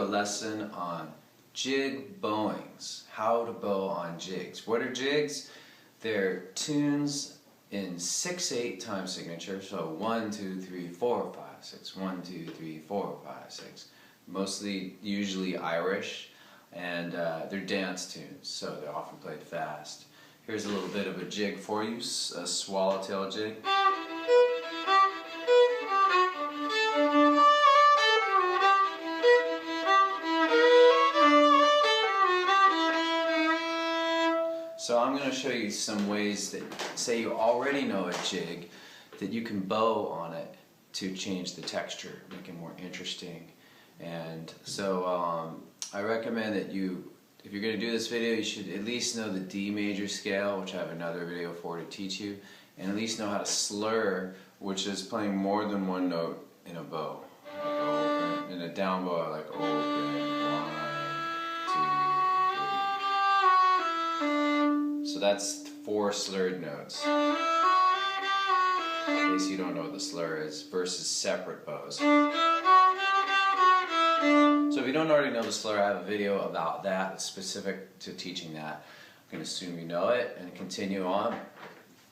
lesson on jig bowings, how to bow on jigs. What are jigs? They're tunes in 6/8 time signature, so 1, 2, 3, 4, 5, 6, 1, 2, 3, 4, 5, 6. Mostly, usually Irish, and they're dance tunes, so they're often played fast. Here's a little bit of a jig for you, a swallowtail jig. So I'm going to show you some ways that, say you already know a jig, that you can bow on it to change the texture, make it more interesting. And so I recommend that if you're going to do this video, you should at least know the D major scale, which I have another video for to teach you, and at least know how to slur, which is playing more than one note in a bow. Like open, in a down bow, I like open, 1, 2, 3. So that's 4 slurred notes. In case you don't know what the slur is, versus separate bows. So if you don't already know the slur, I have a video about that. It's specific to teaching that. I'm going to assume you know it and continue on.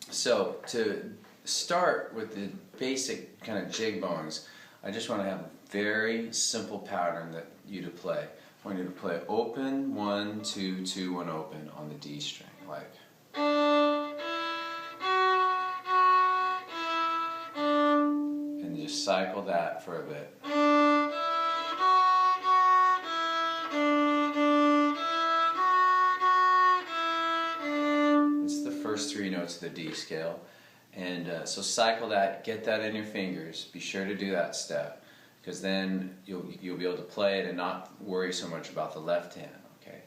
So to start with the basic kind of jig bowings, I just want to have a very simple pattern that you to play. I want you to play open, 1, 2, 2, 1 open on the D string, like. And just cycle that for a bit. First 3 notes of the D scale, and so cycle that, get that in your fingers. Be sure to do that step, because then you'll be able to play it and not worry so much about the left hand. Okay.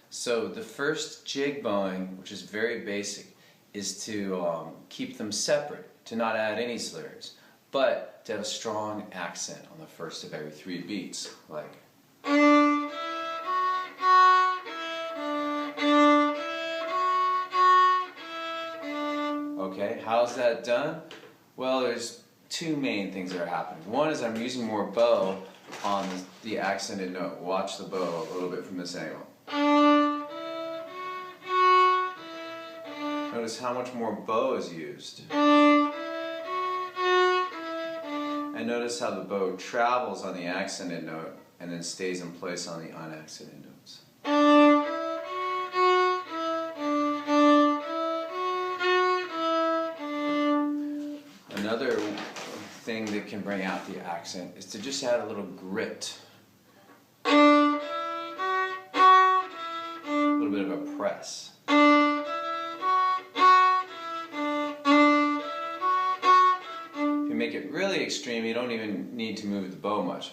So the first jig bowing, which is very basic, is to keep them separate, to not add any slurs, but to have a strong accent on the first of every 3 beats, like. Okay, how's that done? Well, there's 2 main things that are happening. One is I'm using more bow on the accented note. Watch the bow a little bit from this angle. Notice how much more bow is used. And notice how the bow travels on the accented note and then stays in place on the unaccented notes. Another thing that can bring out the accent is to just add a little grit. A little bit of a press. If you make it really extreme, you don't even need to move the bow much.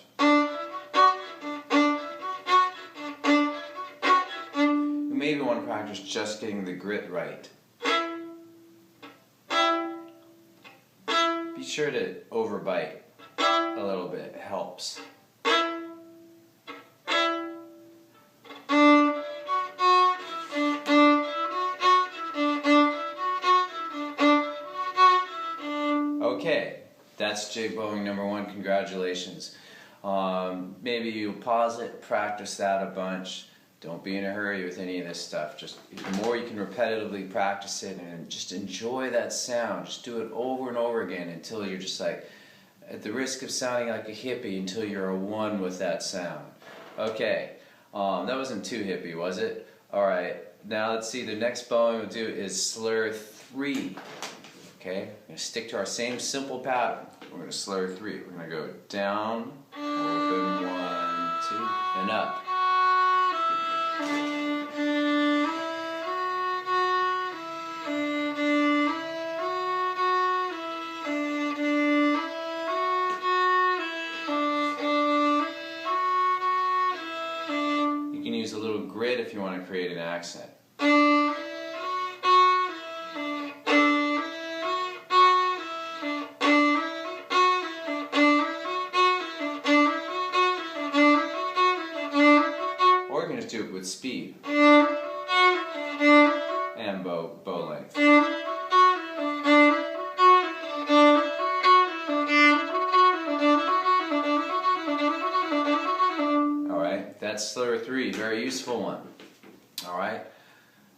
You maybe want to practice just getting the grit right. Be sure to overbite a little bit, it helps. Okay, that's jig bowing number 1, congratulations. Maybe you pause it, practice that a bunch. Don't be in a hurry with any of this stuff. Just the more you can repetitively practice it and just enjoy that sound. Just do it over and over again until you're just like, at the risk of sounding like a hippie, until you're a one with that sound. Okay, that wasn't too hippie, was it? Alright, now let's see, the next bowing we'll do is slur 3. Okay, we're going to stick to our same simple pattern. We're going to slur 3. We're going to go down, open, 1, 2, and up. You can use a little grit if you want to create an accent. Or you can just do it with speed and bow length. That's Slur 3, very useful one. Alright?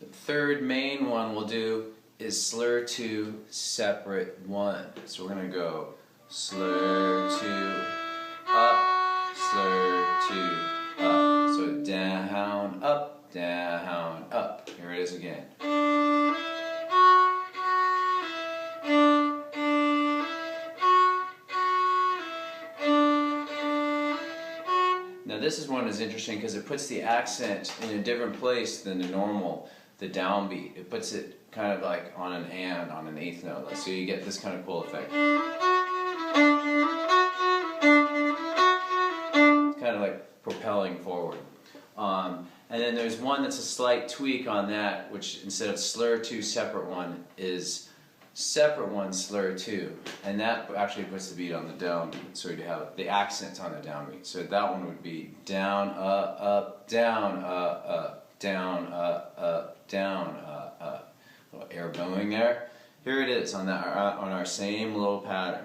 The third main one we'll do is Slur 2, separate 1. So we're going to go Slur 2, up, Slur 2, up. So down, up, down, up. Here it is again. Now this is one that's interesting because it puts the accent in a different place than the normal, the downbeat. It puts it kind of like on an and, on an eighth note. So you get this kind of cool effect. It's kind of like propelling forward. And then there's one that's a slight tweak on that, which instead of Slur 2, separate 1, is separate 1, Slur 2. And that actually puts the beat on the downbeat. So you have the accent on the downbeat. So that one would be down, up, down, down, down, up. A little air bowing there. Here it is on our same little pattern.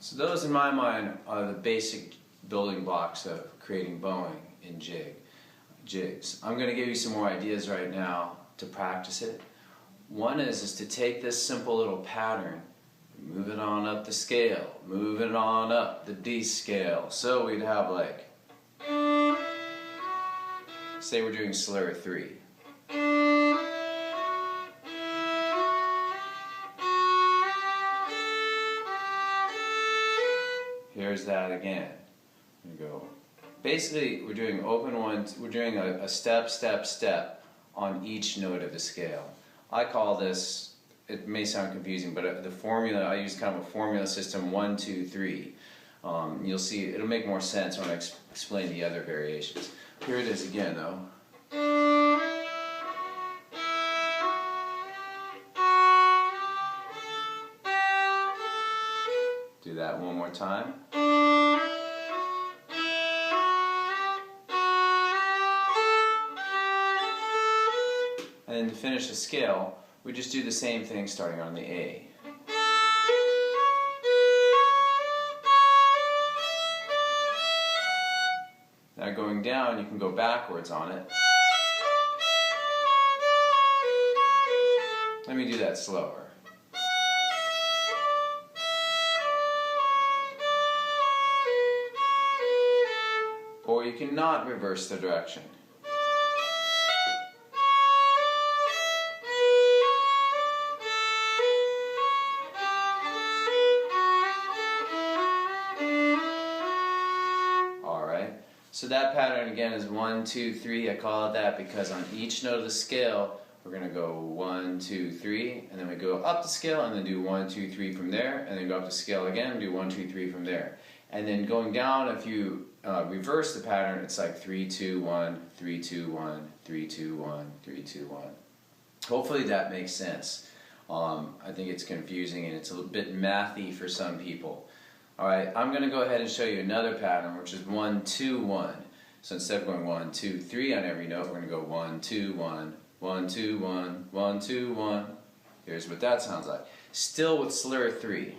So those, in my mind, are the basic building blocks of creating bowing in jigs. I'm going to give you some more ideas right now to practice it. One is to take this simple little pattern, move it on up the scale, move it on up the D scale. So we'd have like, say we're doing Slur 3. Here's that again. We go. Basically, we're doing open one. We're doing a step, step, step on each note of the scale. I call this. It may sound confusing, but the formula, I use kind of a formula system: 1, 2, 3. You'll see. It'll make more sense when I explain the other variations. Here it is again, though. Do that one more time. And then to finish the scale, we just do the same thing starting on the A. Now going down, you can go backwards on it. Let me do that slower. Or you cannot reverse the direction. Alright, so that pattern again is 1, 2, 3. I call it that because on each note of the scale we're going to go 1, 2, 3, and then we go up the scale and then do 1, 2, 3 from there, and then go up the scale again and do 1, 2, 3 from there. And then going down, if you reverse the pattern, it's like 3, 2, 1, 3, 2, 1, 3, 2, 1, 3, 2, 1. Hopefully that makes sense. I think it's confusing and it's a little bit mathy for some people. Alright, I'm going to go ahead and show you another pattern, which is 1, 2, 1. So instead of going 1, 2, 3 on every note, we're going to go 1, 2, 1, 1, 2, 1, 1, 2, 1. Here's what that sounds like. Still with Slur 3.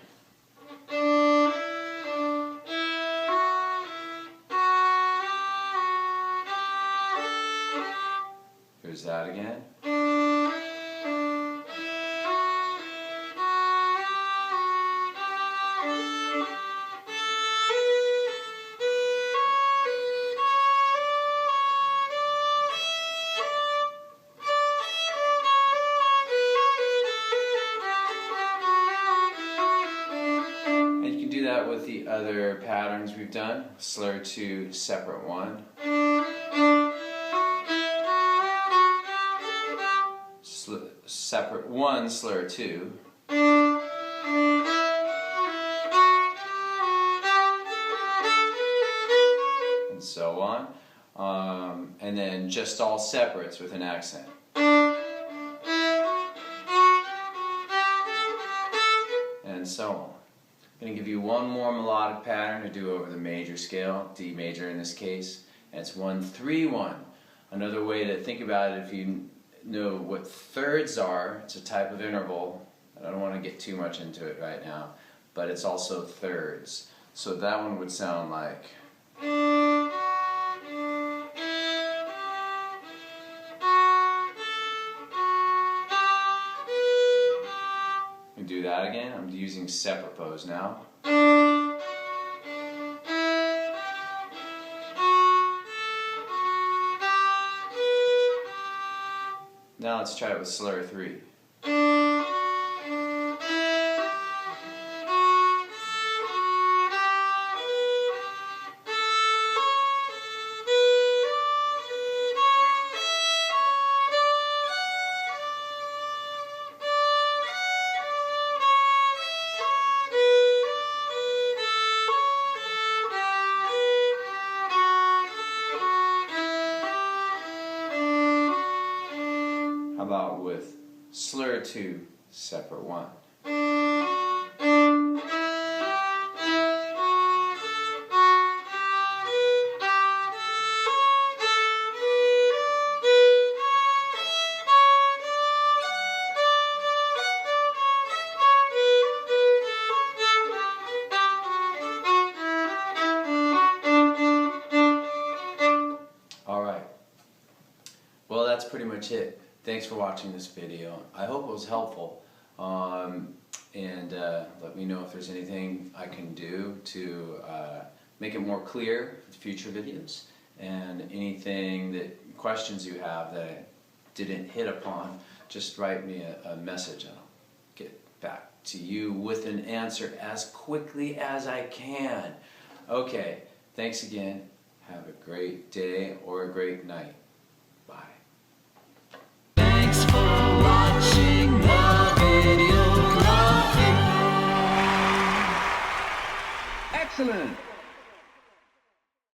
Here's that again. And you can do that with the other patterns we've done. Slur 2, separate 1. Separate 1, Slur 2. And so on. And then just all separates with an accent. And so on. I'm going to give you one more melodic pattern to do over the major scale, D major in this case. And it's 1, 3, 1. Another way to think about it, know what thirds are. It's a type of interval. I don't want to get too much into it right now, but it's also thirds. So that one would sound like. Do that again. I'm using separate bows now. Now let's try it with Slur 3. How about with Slur 2, separate 1? Alright, well that's pretty much it. Thanks for watching this video. I hope it was helpful, and let me know if there's anything I can do to make it more clear for future videos, and anything that questions you have that I didn't hit upon, just write me a message and I'll get back to you with an answer as quickly as I can. Okay, thanks again. Have a great day or a great night. Bye.